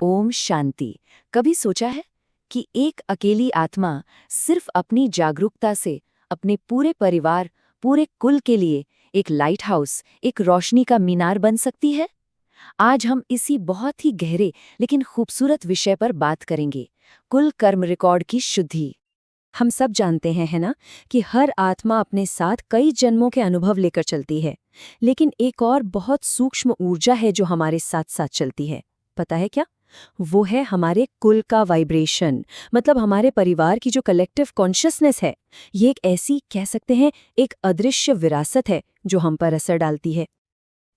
ओम शांति। कभी सोचा है कि एक अकेली आत्मा सिर्फ अपनी जागरूकता से अपने पूरे परिवार, पूरे कुल के लिए एक लाइट हाउस, एक रोशनी का मीनार बन सकती है? आज हम इसी बहुत ही गहरे लेकिन खूबसूरत विषय पर बात करेंगे, कुल कर्म रिकॉर्ड की शुद्धि। हम सब जानते हैं, है ना, कि हर आत्मा अपने साथ कई जन्मों के अनुभव लेकर चलती है, लेकिन एक और बहुत सूक्ष्म ऊर्जा है जो हमारे साथ साथ चलती है। पता है क्या? वो है हमारे कुल का वाइब्रेशन, मतलब हमारे परिवार की जो कलेक्टिव कॉन्शियसनेस है। ये एक ऐसी, कह सकते हैं, एक अदृश्य विरासत है जो हम पर असर डालती है।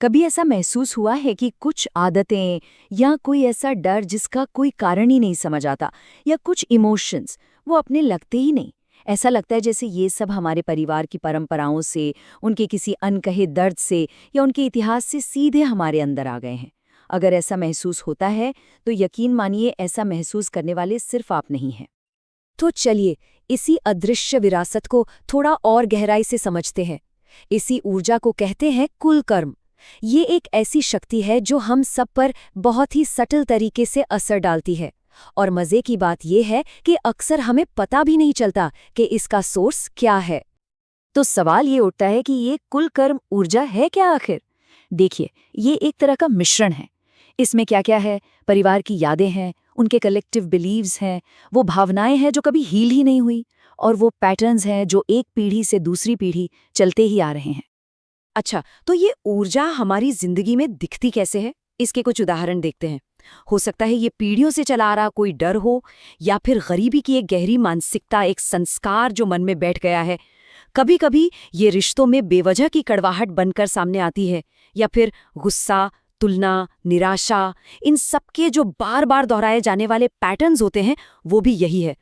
कभी ऐसा महसूस हुआ है कि कुछ आदतें या कोई ऐसा डर जिसका कोई कारण ही नहीं समझ आता, या कुछ इमोशंस वो अपने लगते ही नहीं? ऐसा लगता है जैसे ये सब हमारे परिवार की परंपराओं से, उनके किसी अनकहे दर्द से या उनके इतिहास से सीधे हमारे अंदर आ गए हैं। अगर ऐसा महसूस होता है तो यकीन मानिए, ऐसा महसूस करने वाले सिर्फ आप नहीं हैं। तो चलिए इसी अदृश्य विरासत को थोड़ा और गहराई से समझते हैं। इसी ऊर्जा को कहते हैं कुल कर्म। ये एक ऐसी शक्ति है जो हम सब पर बहुत ही सटल तरीके से असर डालती है, और मजे की बात यह है कि अक्सर हमें पता भी नहीं चलता कि इसका सोर्स क्या है। तो सवाल ये उठता है कि ये कुल कर्म ऊर्जा है क्या आखिर? देखिए, ये एक तरह का मिश्रण है। इसमें क्या क्या है? परिवार की यादें हैं, उनके कलेक्टिव बिलीव्स हैं, वो भावनाएं हैं जो कभी हील ही नहीं हुई, और वो पैटर्न्स हैं जो एक पीढ़ी से दूसरी पीढ़ी चलते ही आ रहे हैं। अच्छा, तो ये ऊर्जा हमारी जिंदगी में दिखती कैसे है? इसके कुछ उदाहरण देखते हैं। हो सकता है ये पीढ़ियों से चला आ रहा कोई डर हो, या फिर गरीबी की एक गहरी मानसिकता, एक संस्कार जो मन में बैठ गया है। कभी कभी ये रिश्तों में बेवजह की कड़वाहट बनकर सामने आती है, या फिर गुस्सा, तुलना, निराशा, इन सबके जो बार बार दोहराए जाने वाले पैटर्न्स होते हैं, वो भी यही है।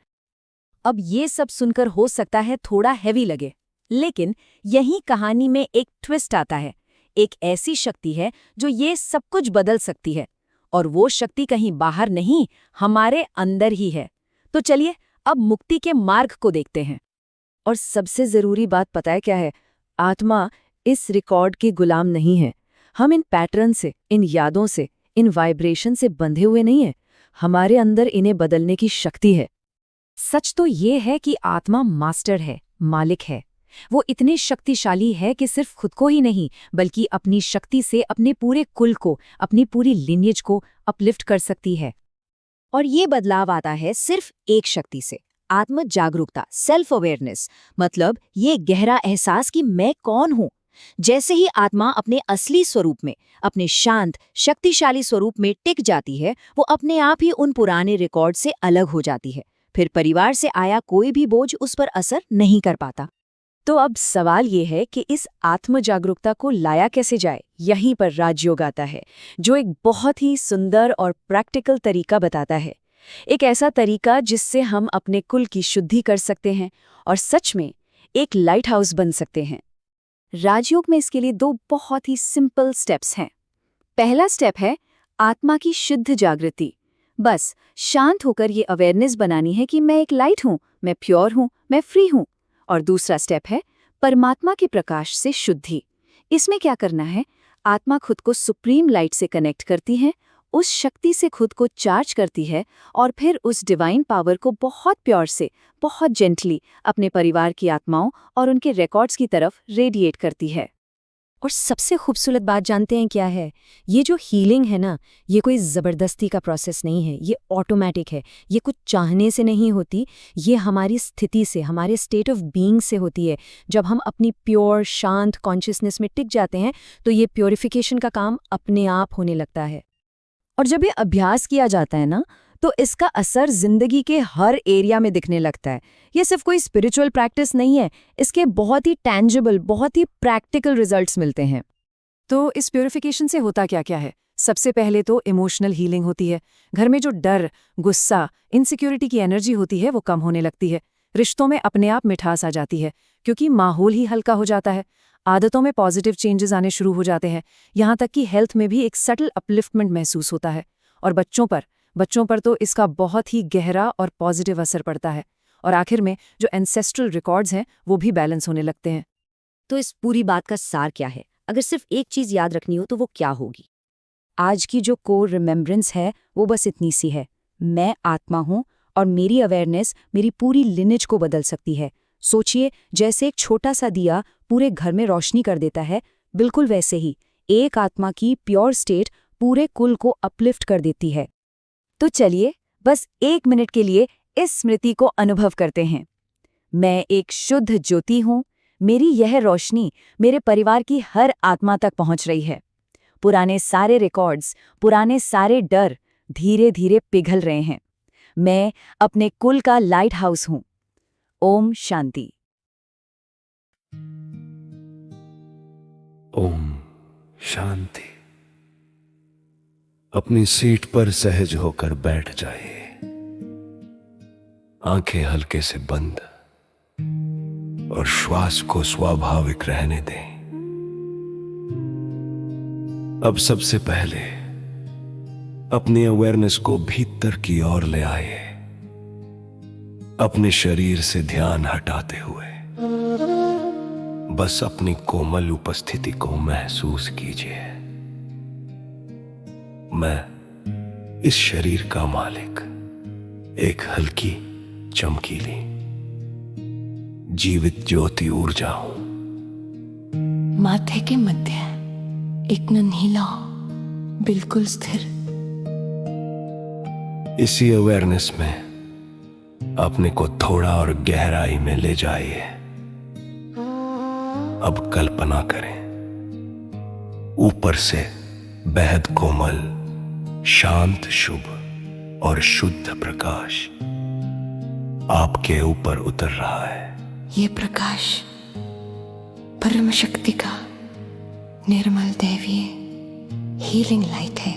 अब ये सब सुनकर हो सकता है थोड़ा हैवी लगे, लेकिन यही कहानी में एक ट्विस्ट आता है। एक ऐसी शक्ति है जो ये सब कुछ बदल सकती है, और वो शक्ति कहीं बाहर नहीं, हमारे अंदर ही है। तो चलिए अब मुक्ति के मार्ग को देखते हैं। और सबसे जरूरी बात पता है क्या है? आत्मा इस रिकॉर्ड की गुलाम नहीं है। हम इन पैटर्न से, इन यादों से, इन वाइब्रेशन से बंधे हुए नहीं हैं। हमारे अंदर इन्हें बदलने की शक्ति है। सच तो ये है कि आत्मा मास्टर है, मालिक है। वो इतनी शक्तिशाली है कि सिर्फ खुद को ही नहीं, बल्कि अपनी शक्ति से अपने पूरे कुल को, अपनी पूरी लिनिएज को अपलिफ्ट कर सकती है। और ये बदलाव आता है सिर्फ एक शक्ति से, आत्म जागरूकता, सेल्फ अवेयरनेस। मतलब ये गहरा एहसास कि मैं कौन हूँ। जैसे ही आत्मा अपने असली स्वरूप में, अपने शांत शक्तिशाली स्वरूप में टिक जाती है, वो अपने आप ही उन पुराने रिकॉर्ड से अलग हो जाती है। फिर परिवार से आया कोई भी बोझ उस पर असर नहीं कर पाता। तो अब सवाल ये है कि इस आत्म जागरूकता को लाया कैसे जाए? यहीं पर राजयोग आता है, जो एक बहुत ही सुंदर और प्रैक्टिकल तरीका बताता है। एक ऐसा तरीका जिससे हम अपने कुल की शुद्धि कर सकते हैं और सच में एक लाइट हाउस बन सकते हैं। राजयोग में इसके लिए दो बहुत ही सिंपल स्टेप्स हैं। पहला स्टेप है आत्मा की शुद्ध जागृति। बस शांत होकर ये अवेयरनेस बनानी है कि मैं एक लाइट हूँ, मैं प्योर हूँ, मैं फ्री हूँ। और दूसरा स्टेप है परमात्मा के प्रकाश से शुद्धि। इसमें क्या करना है? आत्मा खुद को सुप्रीम लाइट से कनेक्ट करती है, उस शक्ति से खुद को चार्ज करती है, और फिर उस डिवाइन पावर को बहुत प्योर से, बहुत जेंटली अपने परिवार की आत्माओं और उनके रिकॉर्ड्स की तरफ रेडिएट करती है। और सबसे खूबसूरत बात जानते हैं क्या है? ये जो हीलिंग है ना, ये कोई ज़बरदस्ती का प्रोसेस नहीं है, ये ऑटोमेटिक है। ये कुछ चाहने से नहीं होती, ये हमारी स्थिति से, हमारे स्टेट ऑफ बीइंग से होती है। जब हम अपनी प्योर शांत कॉन्शियसनेस में टिक जाते हैं, तो ये प्योरिफिकेशन का काम अपने आप होने लगता है। और जब ये अभ्यास किया जाता है ना, तो इसका असर जिंदगी के हर एरिया में दिखने लगता है। ये सिर्फ कोई स्पिरिचुअल प्रैक्टिस नहीं है, इसके बहुत ही टैंजिबल, बहुत ही प्रैक्टिकल रिजल्ट्स मिलते हैं। तो इस प्योरिफिकेशन से होता क्या क्या है? सबसे पहले तो इमोशनल हीलिंग होती है। घर में जो डर, गुस्सा, इनसिक्योरिटी की एनर्जी होती है, वो कम होने लगती है। रिश्तों में अपने आप मिठास आ जाती है, क्योंकि माहौल ही हल्का हो जाता है। आदतों में पॉजिटिव चेंजेस आने शुरू हो जाते हैं। यहाँ तक कि हेल्थ में भी एक सटल अपलिफ्टमेंट महसूस होता है। और बच्चों पर तो इसका बहुत ही गहरा और पॉजिटिव असर पड़ता है। और आखिर में जो एंसेस्ट्रल रिकॉर्ड्स हैं, वो भी बैलेंस होने लगते हैं। तो इस पूरी बात का सार क्या है? अगर सिर्फ एक चीज याद रखनी हो तो वो क्या होगी? आज की जो कोर रिमेम्बरेंस है वो बस इतनी सी है, मैं आत्मा हूँ और मेरी अवेयरनेस मेरी पूरी लिनेज को बदल सकती है। सोचिए, जैसे एक छोटा सा दिया पूरे घर में रोशनी कर देता है, बिल्कुल वैसे ही एक आत्मा की प्योर स्टेट पूरे कुल को अपलिफ्ट कर देती है। तो चलिए बस 1 मिनट के लिए इस स्मृति को अनुभव करते हैं। मैं एक शुद्ध ज्योति हूँ, मेरी यह रोशनी मेरे परिवार की हर आत्मा तक पहुँच रही है। पुराने सारे रिकॉर्ड्स, पुराने सारे डर धीरे धीरे पिघल रहे हैं। मैं अपने कुल का लाइट हाउस हूँ। ओम शांति। ओम शांति। अपनी सीट पर सहज होकर बैठ जाइए, आंखें हल्के से बंद और श्वास को स्वाभाविक रहने दें। अब सबसे पहले अपनी अवेयरनेस को भीतर की ओर ले आइए, अपने शरीर से ध्यान हटाते हुए बस अपनी कोमल उपस्थिति को महसूस कीजिए। मैं इस शरीर का मालिक एक हल्की, चमकीली, जीवित ज्योति ऊर्जा हूं। माथे के मध्य एक नन्हीला, बिल्कुल स्थिर। इसी अवेयरनेस में अपने को थोड़ा और गहराई में ले जाइए। अब कल्पना करें, ऊपर से बेहद कोमल, शांत, शुभ और शुद्ध प्रकाश आपके ऊपर उतर रहा है। ये प्रकाश परम शक्ति का निर्मल दैवीय हीलिंग लाइट है।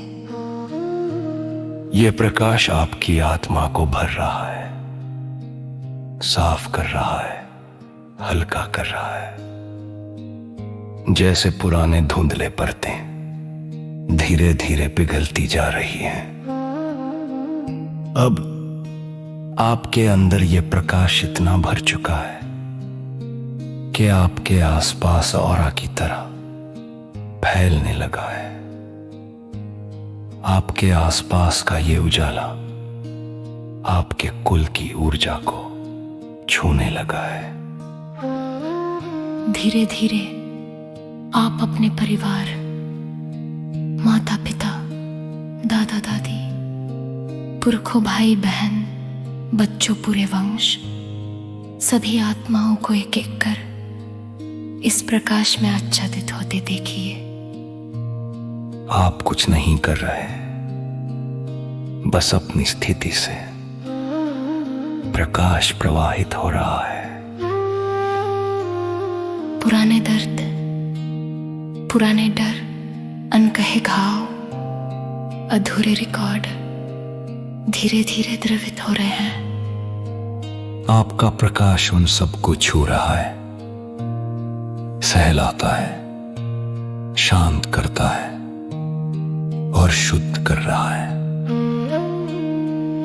ये प्रकाश आपकी आत्मा को भर रहा है, साफ कर रहा है, हल्का कर रहा है। जैसे पुराने धुंधले परतें धीरे धीरे पिघलती जा रही हैं। अब आपके अंदर ये प्रकाश इतना भर चुका है कि आपके आसपास ऑरा की तरह फैलने लगा है। आपके आसपास का ये उजाला आपके कुल की ऊर्जा को छूने लगा है। धीरे धीरे आप अपने परिवार, माता पिता, दादा दादी, पुरखों, भाई बहन, बच्चों, पूरे वंश, सभी आत्माओं को एक एक कर इस प्रकाश में आच्छादित होते देखिए। आप कुछ नहीं कर रहे, बस अपनी स्थिति से प्रकाश प्रवाहित हो रहा है। पुराने दर्द, पुराने डर, अनकहे घाव, अधूरे रिकॉर्ड धीरे धीरे द्रवित हो रहे हैं। आपका प्रकाश उन सबको छू रहा है, सहलाता है, शांत करता है और शुद्ध कर रहा है।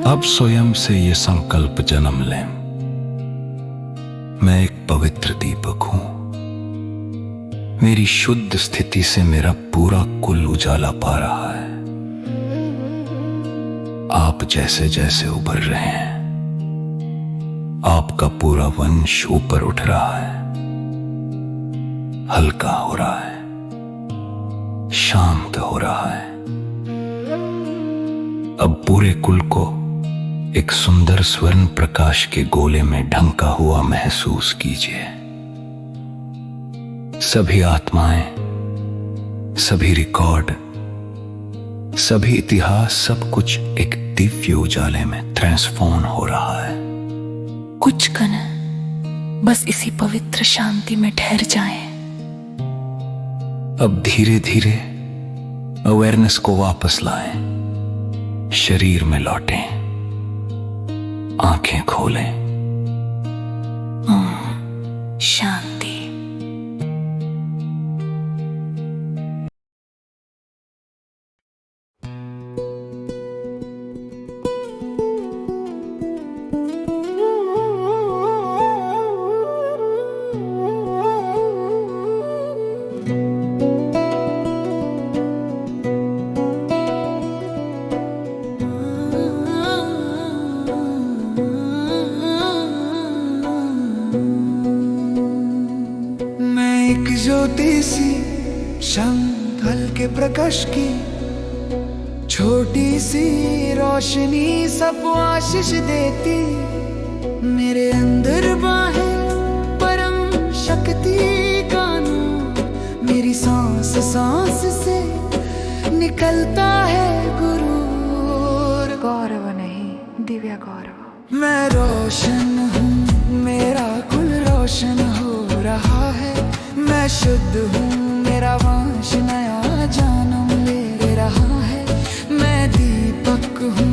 अब स्वयं से ये संकल्प जन्म लें, मैं एक पवित्र दीपक हूं। मेरी शुद्ध स्थिति से मेरा पूरा कुल उजाला पा रहा है। आप जैसे जैसे उभर रहे हैं, आपका पूरा वंश ऊपर उठ रहा है, हल्का हो रहा है, शांत हो रहा है। अब पूरे कुल को एक सुंदर स्वर्ण प्रकाश के गोले में ढंका हुआ महसूस कीजिए। सभी आत्माएं, सभी रिकॉर्ड, सभी इतिहास, सब कुछ एक दिव्य उजाले में ट्रांसफॉर्म हो रहा है। कुछ कण बस इसी पवित्र शांति में ठहर जाएं। अब धीरे धीरे अवेयरनेस को वापस लाएं, शरीर में लौटें, आंखें खोलें। शांति। प्रकाश की छोटी सी रोशनी सबको आशीष देती। मेरे अंदर बाहे परम शक्ति का नूर, मेरी सांस सांस से निकलता है गुरूर। गौरव नहीं, दिव्या गौरव। मैं रोशन हूँ, मेरा कुल रोशन हो रहा है। मैं शुद्ध हूँ, मेरा वंश नया जन्म ले रहा है। मैं दीपक हूँ,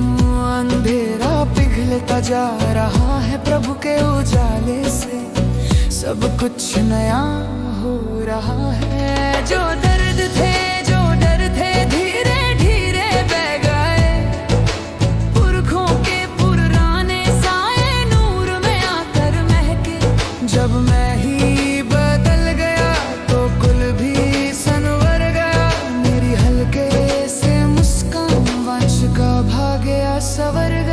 अंधेरा पिघलता जा रहा है। प्रभु के उजाले से सब कुछ नया हो रहा है। जो दर्द थे, जो डर थे, धीरे धीरे बह गए। पुरखों के पुराने साए नूर में आकर महके। जब मैं ही बदल गया तो कुल भी सनवर गया। मेरी हल्के से मुस्कान वंश का भाग्य संवर गया।